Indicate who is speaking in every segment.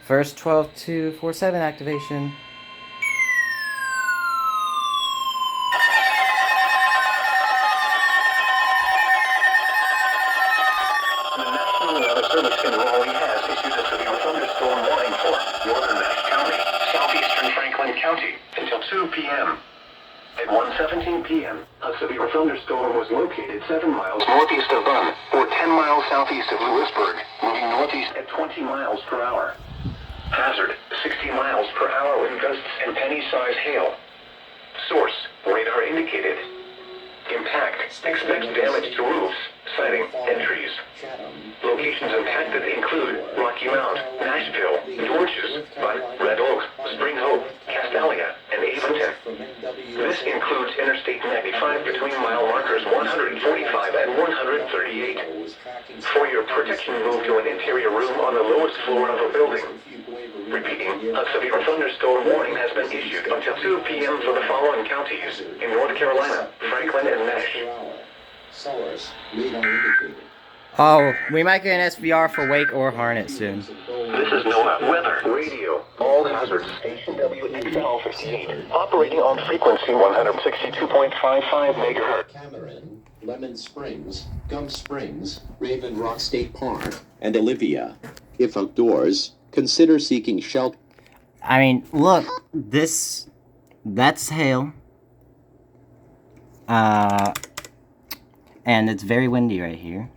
Speaker 1: First 12247 activation.
Speaker 2: The National Weather Service in Raleigh has issued a severe thunderstorm warning for northern Nash County, southeastern Franklin County until 2 p.m. At 1:17 p.m., a severe thunderstorm was located 7 miles northeast of Bunn, or 10 miles southeast of Lewisburg, moving northeast at 20 miles per hour. Hazard, 60 miles per hour wind gusts and penny-sized hail. Source, radar indicated. Impact, expect damage to roofs, siding, and trees. Locations impacted include Rocky Mount, Nashville, Dorchester, Bunn, Red Oak, Spring Hope, Castalia, and Avonton. This includes Interstate 95 between mile markers 145 and 138. For your protection, move to an interior room on the lowest floor of a building. Repeating, a severe thunderstorm warning has been issued until 2 p.m. for the following counties in North Carolina, Franklin, and Nash.
Speaker 1: Oh, we might get an SVR for Wake or Hornet soon.
Speaker 2: This is NOAA Weather Radio. All hazards. Station WXL 58. Operating on frequency 162.55 megahertz.
Speaker 3: Cameron, Lemon Springs, Gum Springs, Raven Rock State Park, and Olivia. If outdoors, consider seeking shelter.
Speaker 1: I mean, look, that's hail. And it's very windy right here.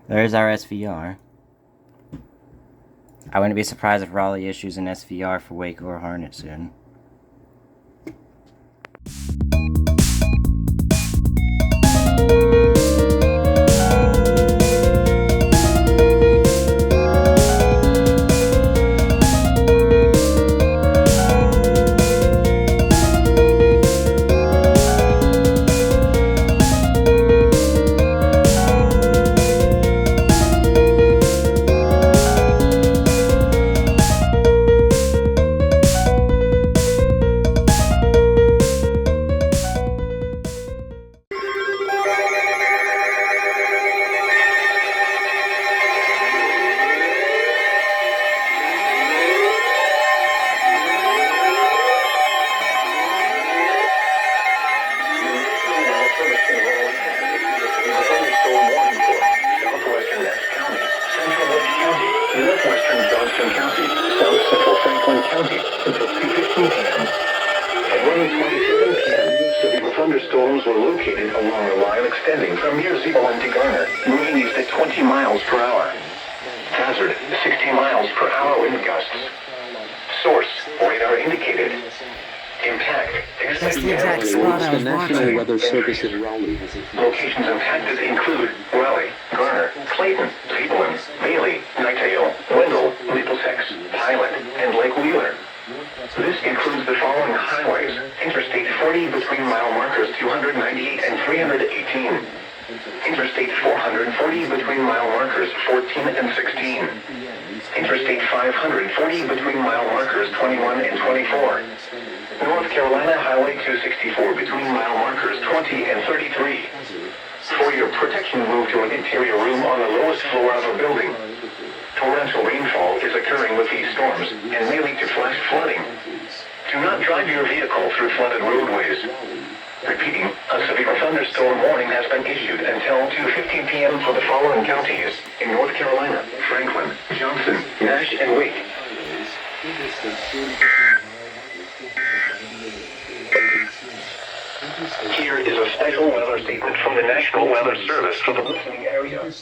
Speaker 1: There's our SVR. I wouldn't be surprised if Raleigh issues an SVR for Wake or Hornet soon.
Speaker 2: Thunderstorms were located along a line extending from near Zeeland to Garner, moving east at 20 miles per hour. Hazard, 60 miles per hour wind gusts. Source, radar indicated. Impact, expect damage to roofs,
Speaker 3: The National Weather Service in Raleigh has issued.
Speaker 2: Locations impacted include Raleigh, Garner, Clayton, Cleveland, Bailey, Knightdale, Wendell, Middlesex, Highland, and Lake Wheeler. This includes the following highways: Interstate 40 between mile markers 298 and 318. Interstate 440 between mile markers 14 and 16. Interstate 540 between mile markers 21 and 24. North Carolina Highway 264 between mile markers 20 and 33. For your protection, move to an interior room on the lowest floor of a building. Torrential rainfall is occurring with these storms and may lead to flash flooding. Do not drive your vehicle through flooded roadways. Repeating, a severe thunderstorm warning has been issued until 2:15 p.m. for the following counties in North Carolina, Franklin, Johnson, Nash, and Wake. Here is a special weather statement from the National Weather Service for the listening area. A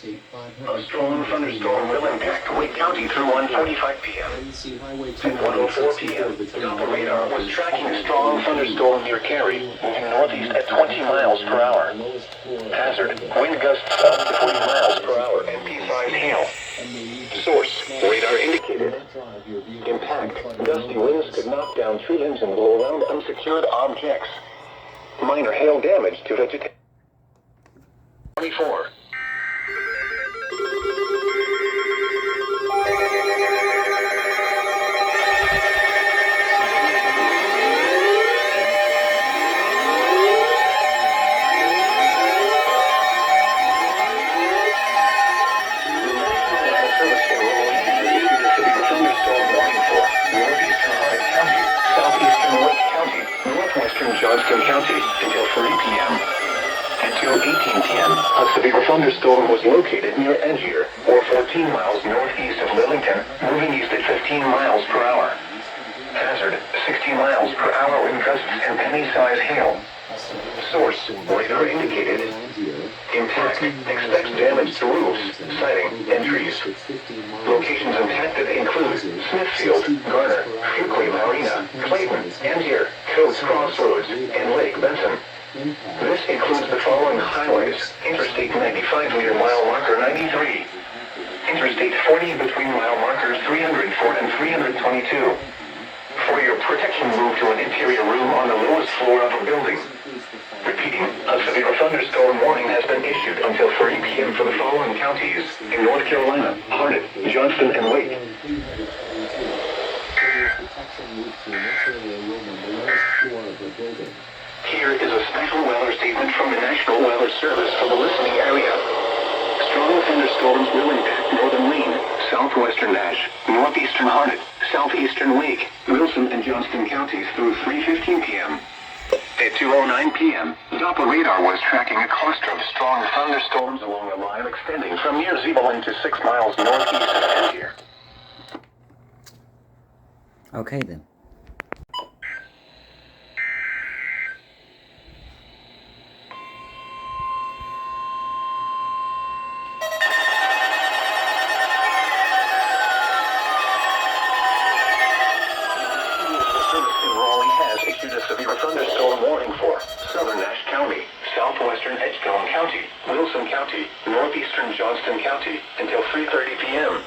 Speaker 2: strong thunderstorm will impact Wake County through 1:45 p.m. At 1:04 p.m., the radar was tracking a strong thunderstorm near Cary, moving northeast at 20 miles per hour. Hazard, wind gusts up to 40 miles per hour and pea-sized hail. Source, radar indicated. Impact, gusty winds could knock down tree limbs and blow around unsecured objects. Minor hail damage to vegetation. 24. Johnston County until 3 p.m. At 2:18 p.m., a severe thunderstorm was located near Angier, or 14 miles northeast of Lillington, moving east at 15 miles per hour. Hazard, 60 miles per hour wind gusts and penny-sized hail. Source, radar indicated. Impact, expects damage to roofs, siding, and trees. Locations impacted include Smithfield, Garner, Fuquay Marina, Clayton, Angier, Coates Crossroads, and Lake Benson. This includes the following highways: Interstate 95 near mile marker 93. Interstate 40 between mile markers 304 and 322. For your protection, move to an interior room on the lowest floor of a building. Repeating, a severe thunderstorm warning has been issued until 3 p.m. for the following counties in North Carolina: Harnett, Johnston, and Wake. Here is a special weather statement from the National Weather Service for the listening area. Strong thunderstorms will impact northern Wayne, southwestern Nash, northeastern Harnett, southeastern Wake, Wilson, and Johnston counties through 3:15 p.m. At 2:09 p.m., Doppler radar was tracking a cluster of strong thunderstorms along a line extending from near Zebulon to 6 miles northeast of Angier.
Speaker 1: Okay then.
Speaker 2: Severe thunderstorm warning for southern Nash County, southwestern Edgecombe County, Wilson County, northeastern Johnston County until 3:30 p.m.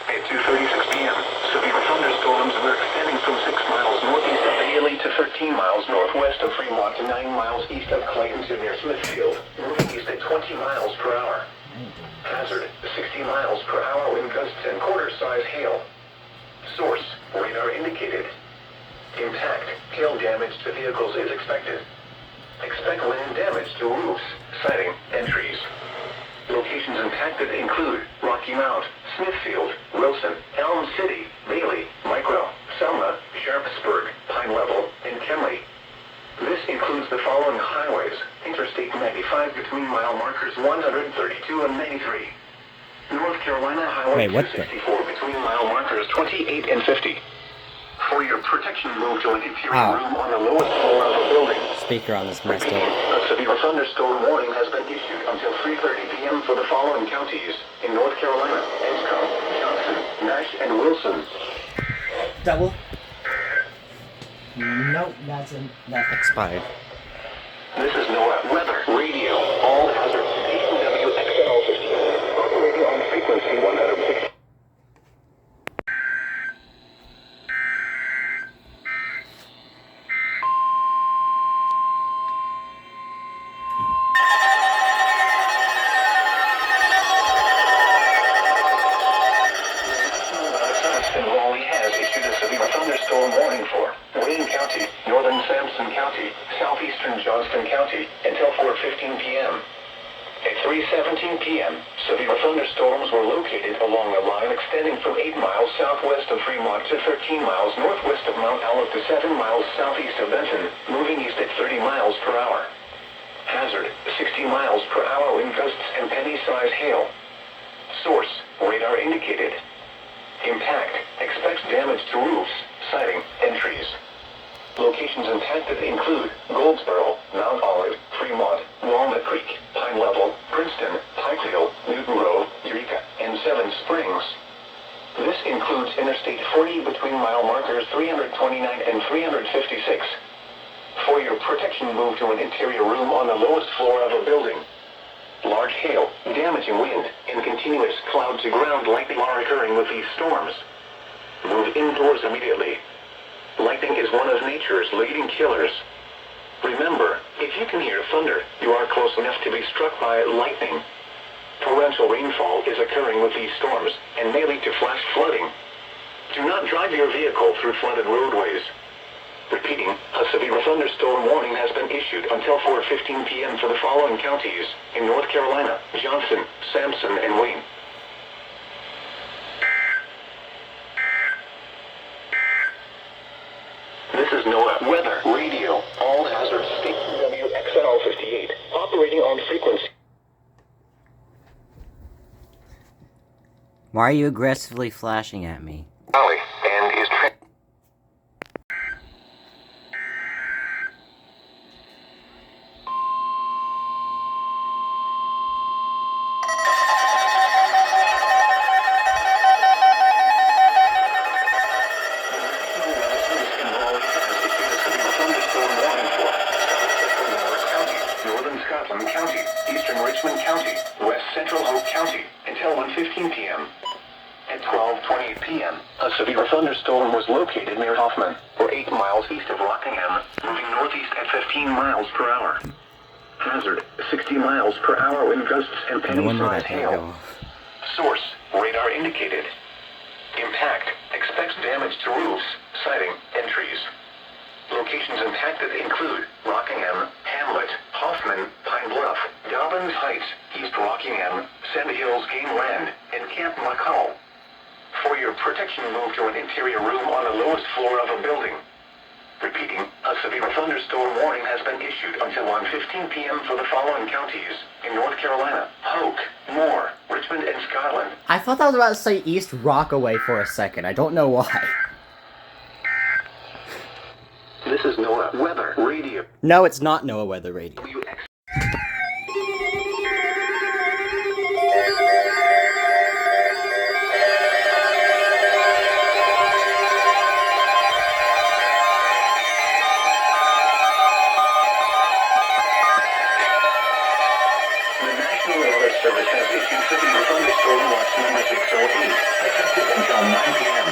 Speaker 2: At 2:36 p.m., severe thunderstorms were extending from 6 miles northeast of Bailey to 13 miles northwest of Fremont to 9 miles east of Clayton to near Smithfield, moving east at 20 miles per hour. Hazard, 60 miles per hour wind gusts and quarter-size hail. Source, radar indicated. Impact, hail damage to vehicles is expected. Expect wind damage to roofs, siding, and trees. Locations impacted include Rocky Mount, Smithfield, Wilson, Elm City, Bailey, Micro, Selma, Sharpsburg, Pine Level, and Kenley. This includes the following highways: Interstate 95 between mile markers 132 and 93. North Carolina Highway 264 between mile markers 28 and 50. For your protection, move to an interior room on the lowest floor of a building.
Speaker 1: Speaker on this messed up.
Speaker 2: A severe thunderstorm warning has been issued until 3:30 p.m. for the following counties in North Carolina: Edgecombe, Johnson, Nash, and Wilson.
Speaker 1: Double? Nope, that's expired.
Speaker 2: This is NOAA Weather Radio. All hazards. WXL15. Operating on frequency 160. Johnston County until 4:15 p.m. At 3:17 p.m., severe thunderstorms were located along a line extending from 8 miles southwest of Fremont to 13 miles northwest of Mount Olive to 7 miles southeast of Benton, moving east at 30 miles per hour. Hazard, 60 miles per hour wind gusts and penny-sized hail. Source, radar indicated. Impact, expects damage to roofs, siding, and trees. Locations impacted include Goldsboro, Mount Olive, Fremont, Walnut Creek, Pine Level, Princeton, Pikeville, Newton Grove, Eureka, and Seven Springs. This includes Interstate 40 between mile markers 329 and 356. For your protection, move to an interior room on the lowest floor of a building. Large hail, damaging wind, and continuous cloud-to-ground lightning are occurring with these storms. Move indoors immediately. Lightning is one of nature's leading killers. Remember, if you can hear thunder, you are close enough to be struck by lightning. Torrential rainfall is occurring with these storms and may lead to flash flooding. Do not drive your vehicle through flooded roadways. Repeating, a severe thunderstorm warning has been issued until 4:15 p.m. for the following counties in North Carolina: Johnson, Sampson, and Wayne. This is NOAA Weather Radio. All hazards operating on frequency.
Speaker 1: Why are you aggressively flashing at me?
Speaker 2: Valley and is Scotland County, Eastern Richmond County, West Central Hope County, until 1:15 p.m. At 12:28 p.m., a severe thunderstorm was located near Hoffman, or 8 miles east of Rockingham, moving northeast at 15 miles per hour. Hazard, 60 miles per hour wind gusts and penny-sized hail. Source, radar indicated. Impact, expects damage to roofs, siding, and trees. Locations impacted include Rockingham, Hamlet, Hoffman, Pine Bluff, Dobbins Heights, East Rockingham, Sand Hills Game Land, and Camp McCall. For your protection, move to an interior room on the lowest floor of a building. Repeating, a severe thunderstorm warning has been issued until 1:15 p.m. for the following counties in North Carolina: Hoke, Moore, Richmond, and Scotland.
Speaker 1: I thought I was about to say East Rockaway for a second. I don't know why.
Speaker 2: This is NOAA Weather Radio.
Speaker 1: No, it's not NOAA Weather Radio.
Speaker 2: Service has issued severe thunderstorm watch number 608, effective until 9 p.m.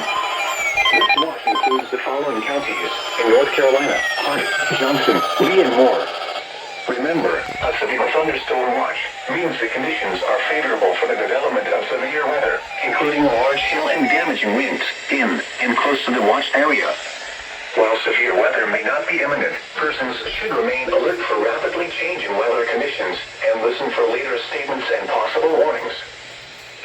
Speaker 2: This watch includes the following counties in North Carolina: Hunt, Johnson, Lee, and Moore. Remember, a severe thunderstorm watch means the conditions are favorable for the development of severe weather, including large hail and damaging winds in and close to the watch area. While severe weather may not be imminent, persons should remain alert for rapidly changing weather conditions and listen for later statements and possible warnings.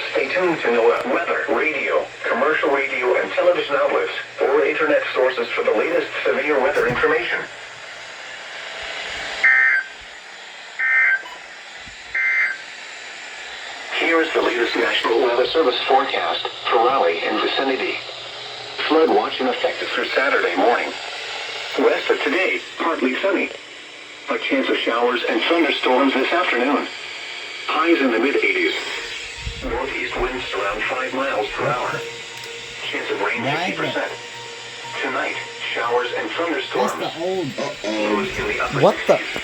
Speaker 2: Stay tuned to NOAA Weather Radio, commercial radio and television outlets, or internet sources for the latest severe weather information. Here is the latest National Weather Service forecast for Raleigh and vicinity. Flood watch in effect through Saturday morning. West of today, partly sunny. A chance of showers and thunderstorms this afternoon. Highs in the mid-80s. Northeast winds around 5 miles per hour. Chance of rain 50%. Tonight, showers and thunderstorms.
Speaker 1: That's the old...
Speaker 2: Lows in the upper
Speaker 1: What the...
Speaker 2: 60s.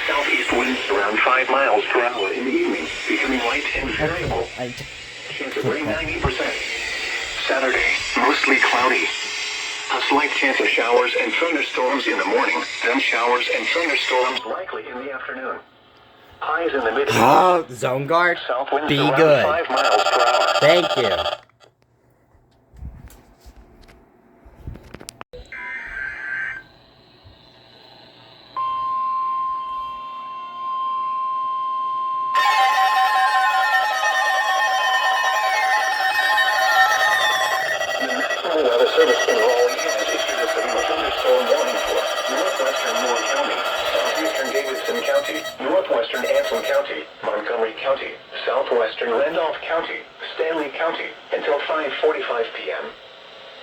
Speaker 2: Southeast winds around 5 miles per hour in the evening, becoming light and variable. Chance of rain 90%. Saturday, mostly cloudy. A slight chance of showers and thunderstorms in the morning, then showers and thunderstorms likely in the afternoon. Highs in the mid.
Speaker 1: Oh, Zone Guard,
Speaker 2: South winds
Speaker 1: be
Speaker 2: around
Speaker 1: good.
Speaker 2: 5 miles per hour.
Speaker 1: Thank you.
Speaker 2: Service in Raleigh has issued a severe thunderstorm warning for northwestern Moore County, southeastern Davidson County, northwestern Anson County, Montgomery County, southwestern Randolph County, Stanley County, until 5:45 p.m.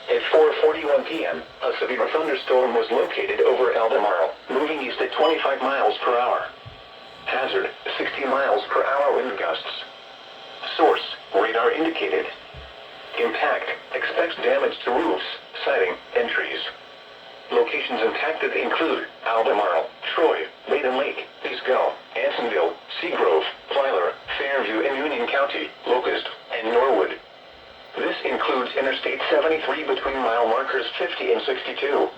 Speaker 2: At 4:41 p.m., a severe thunderstorm was located over Albemarle, moving east at 25 miles per hour. Hazard, 60 miles per hour wind gusts. Source, radar indicated. Impact, expects damage to roofs, siding, and trees. Locations impacted include Albemarle, Troy, Maiden Lake, Pisgah, Ansonville, Seagrove, Plyler, Fairview and Union County, Locust, and Norwood. This includes Interstate 73 between mile markers 50 and 62.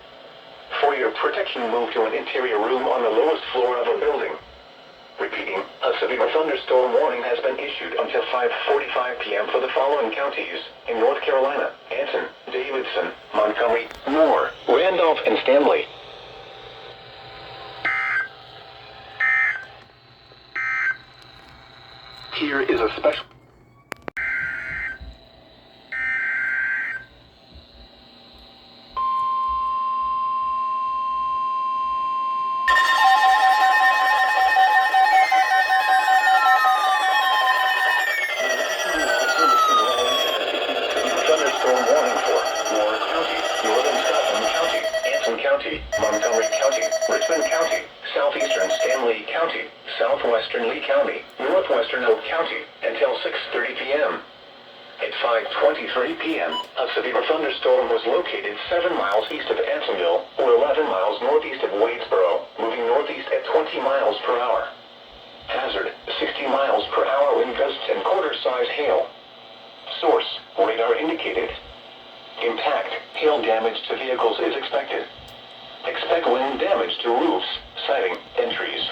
Speaker 2: For your protection, move to an interior room on the lowest floor of a building. Repeating, a severe thunderstorm warning has been issued until 5:45 p.m. for the following counties in North Carolina: Anson, Davidson, Montgomery, Moore, Randolph, and Stanley. Here is a special... southwestern Lee County, northwestern Oak County, until 6:30 p.m. At 5:23 p.m., a severe thunderstorm was located 7 miles east of Ansonville, or 11 miles northeast of Wadesboro, moving northeast at 20 miles per hour. Hazard, 60 miles per hour wind gusts and quarter-size hail. Source, radar indicated. Impact, hail damage to vehicles is expected. Expect wind damage to roofs, siding, and trees.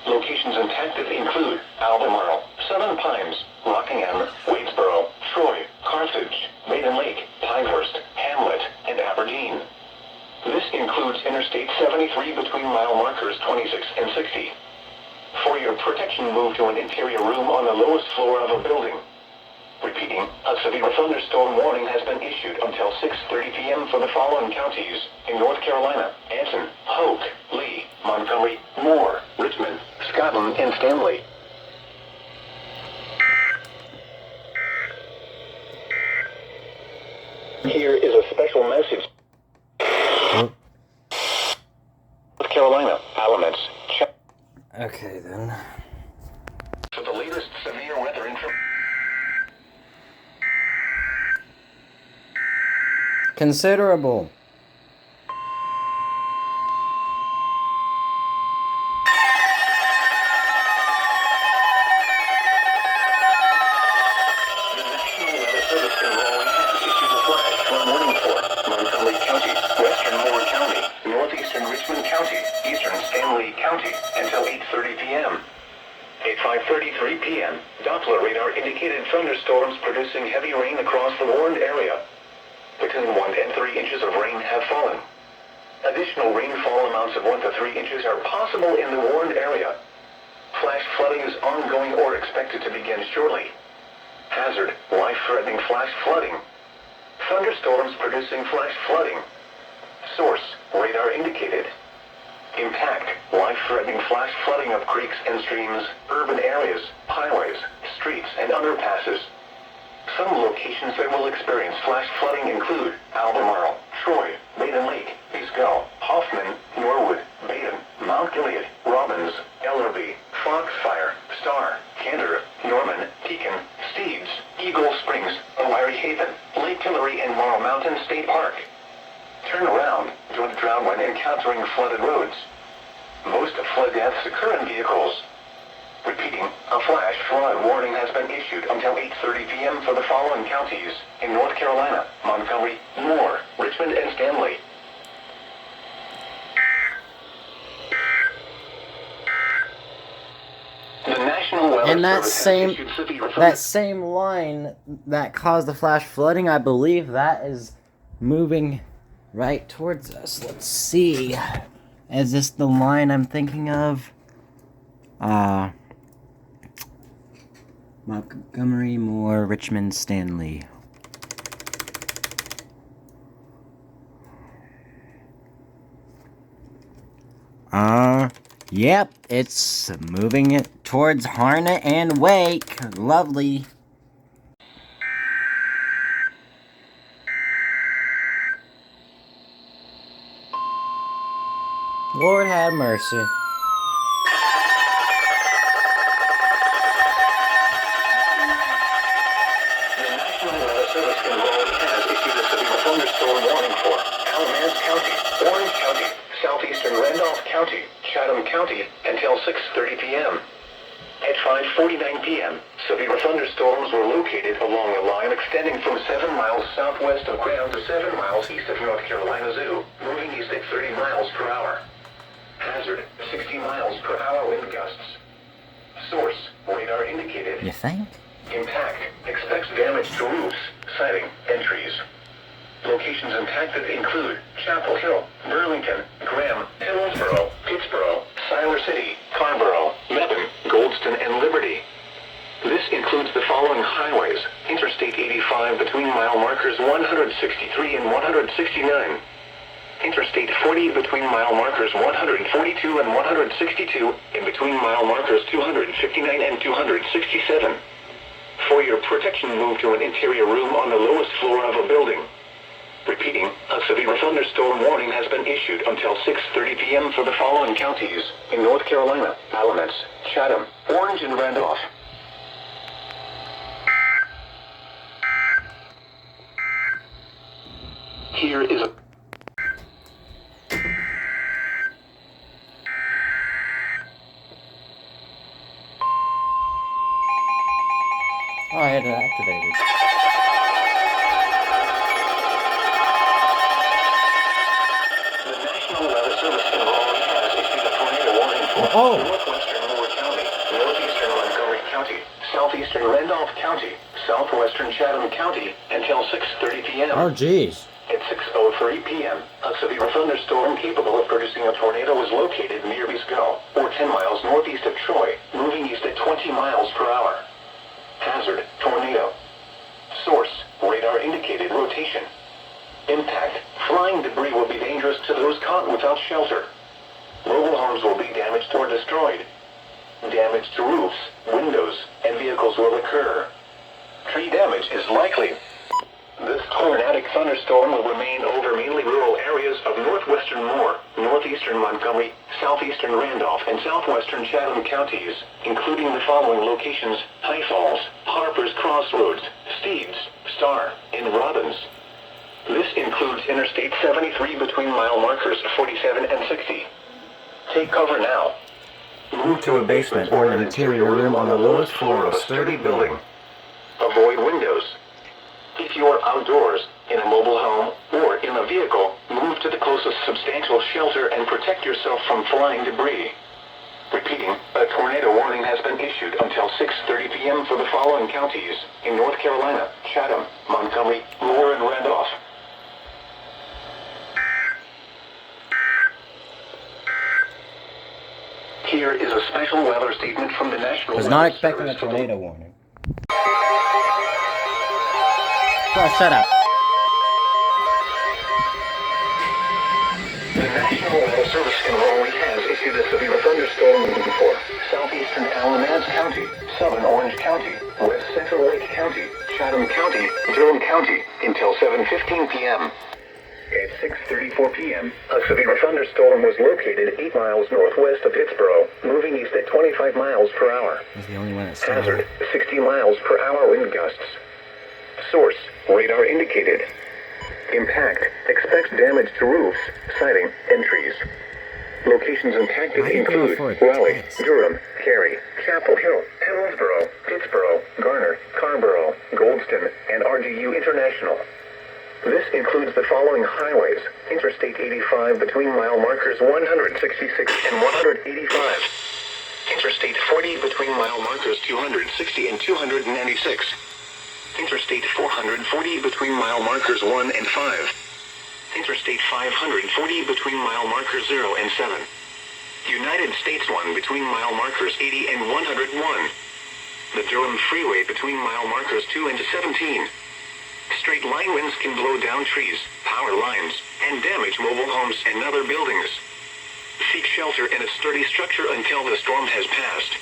Speaker 2: Locations impacted include Albemarle, Southern Pines, Rockingham, Wadesboro, Troy, Carthage, Maiden Lake, Pinehurst, Hamlet, and Aberdeen. This includes Interstate 73 between mile markers 26 and 60. For your protection, move to an interior room on the lowest floor of a building. Repeating, a severe thunderstorm warning has been issued until 6:30 p.m. for the following counties in North Carolina: Anson, Hoke, Lee, Montgomery, Moore, Richmond, Scotland, and Stanley. Here is a special message. North Carolina, Alamance.
Speaker 1: Okay then.
Speaker 2: For the latest severe weather information.
Speaker 1: Considerable.
Speaker 2: The National Weather Service in Raleigh has issued a flash flood warning for Montgomery County, western Moore County, northeastern Richmond County, eastern Stanley County, until 8:30 p.m. At 5:33 p.m., Doppler radar indicated thunderstorms producing heavy rain across the warned area. Between 1 and 3 inches of rain have fallen. Additional rainfall amounts of 1 to 3 inches are possible in the warned area. Flash flooding is ongoing or expected to begin shortly. Hazard, life-threatening flash flooding. Thunderstorms producing flash flooding. Source, radar indicated. Impact, life-threatening flash flooding of creeks and streams, urban areas, highways, streets, and underpasses. Some locations that will experience flash flooding include Albemarle, Troy, Maiden Lake, Biscoe, Hoffman, Norwood, Baden, Mount Gilead, Robbins, Ellerby, Foxfire, Star, Candor, Norman, Pekin, Steves, Eagle Springs, O'Leary Haven, Lake Hillary, and Morrow Mountain State Park. Turn around, don't drown when encountering flooded roads. Most flood deaths occur in vehicles. Repeating, a flash flood warning has been issued until 8:30 p.m. for the following counties in North Carolina: Montgomery, Moore, Richmond, and Stanley. The National Weather
Speaker 1: And that
Speaker 2: Service has
Speaker 1: same
Speaker 2: issued severe
Speaker 1: that same line that caused the flash flooding, I believe that is moving right towards us. Let's see. Is this the line I'm thinking of? Montgomery, Moore, Richmond, Stanley. Yep, it's moving it towards Harnett and Wake. Lovely. Lord have mercy.
Speaker 2: The National Weather Service in Raleigh has issued a severe thunderstorm warning for Alamance County, Orange County, southeastern Randolph County, Chatham County, until 6:30 p.m. At 5:49 p.m., severe thunderstorms were located along a line extending from 7 miles southwest of Graham to 7 miles east of North Carolina Zoo, moving east at 30 miles per hour. Hazard, 60 miles per hour wind gusts. Source, radar indicated.
Speaker 1: You think?
Speaker 2: Impact, expects damage to roofs, siding, and trees. Locations impacted include Chapel Hill, Burlington, Graham, Hillsborough, Pittsboro, Siler City, Carrboro, Mebane, Goldston, and Liberty. This includes the following highways: Interstate 85 between mile markers 163 and 169. Interstate 40 between mile markers 142 and 162, and between mile markers 259 and 267. For your protection, move to an interior room on the lowest floor of a building. Repeating, a severe thunderstorm warning has been issued until 6:30 p.m. for the following counties in North Carolina: Alamance, Chatham, Orange, and Randolph. Here is a...
Speaker 1: Oh, I had it activated.
Speaker 2: The National Weather Service in Raleigh has issued a tornado warning for northwestern Moore County, northeastern Montgomery County, southeastern Randolph County, southwestern Chatham County until 6:30 p.m.
Speaker 1: Oh, jeez.
Speaker 2: At 6:03 p.m., a severe thunderstorm capable of producing a tornado was located near Biscoe, or 10 miles northeast of Troy, moving east at 20 miles per hour. Hazard, tornado. Source, radar indicated rotation. Impact, flying debris will be dangerous to those caught without shelter. Mobile homes will be damaged or destroyed. Damage to roofs, windows, and vehicles will occur. Tree damage is likely. This tornadic thunderstorm will remain over mainly rural areas of northwestern Moore, northeastern Montgomery, southeastern Randolph, and southwestern Chatham counties, including the following locations: High Falls, Harper's Crossroads, Steves, Star, and Robbins. This includes Interstate 73 between mile markers 47 and 60. Take cover now.
Speaker 1: Move to a basement or an interior room on the lowest floor of a sturdy building.
Speaker 2: Avoid windows. If you are outdoors, in a mobile home, or in a vehicle, move to the closest substantial shelter and protect yourself from flying debris. Repeating, a tornado warning has been issued until 6:30 p.m. for the following counties in North Carolina: Chatham, Montgomery, Moore, and Randolph. Here is a special weather statement from the National
Speaker 1: Was
Speaker 2: Weather
Speaker 1: not expecting a
Speaker 2: Service.
Speaker 1: tornado warning. Oh, shut up.
Speaker 2: The National Weather Service in Raleigh has issued a severe thunderstorm warning for southeastern Alamance County, southern Orange County, west central Lake County, Chatham County, Durham County until 7:15 p.m. At 6:34 p.m., a severe thunderstorm was located 8 miles northwest of Pittsboro, moving east at 25 miles per hour.
Speaker 1: He's the only one that's
Speaker 2: Hazard, 60 miles per hour wind gusts. Source, radar indicated. Impact, expect damage to roofs, siding, and trees. Locations impacted include Raleigh, Durham, Cary, Chapel Hill, Hillsborough, Pittsboro, Garner, Carrboro, Goldston, and RGU International. This includes the following highways: Interstate 85 between mile markers 166 and 185. Interstate 40 between mile markers 260 and 296. Interstate 440 between mile markers 1 and 5. Interstate 540 between mile markers 0 and 7. United States 1 between mile markers 80 and 101. The Durham Freeway between mile markers 2 and 17. Straight line winds can blow down trees, power lines, and damage mobile homes and other buildings. Seek shelter in a sturdy structure until the storm has passed.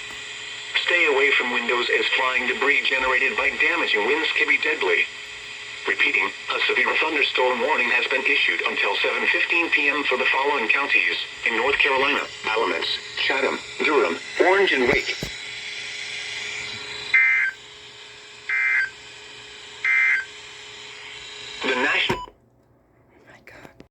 Speaker 2: Stay away from windows as flying debris generated by damaging winds can be deadly. Repeating, a severe thunderstorm warning has been issued until 7:15 p.m. for the following counties in North Carolina: Alamance, Chatham, Durham, Orange, and Wake.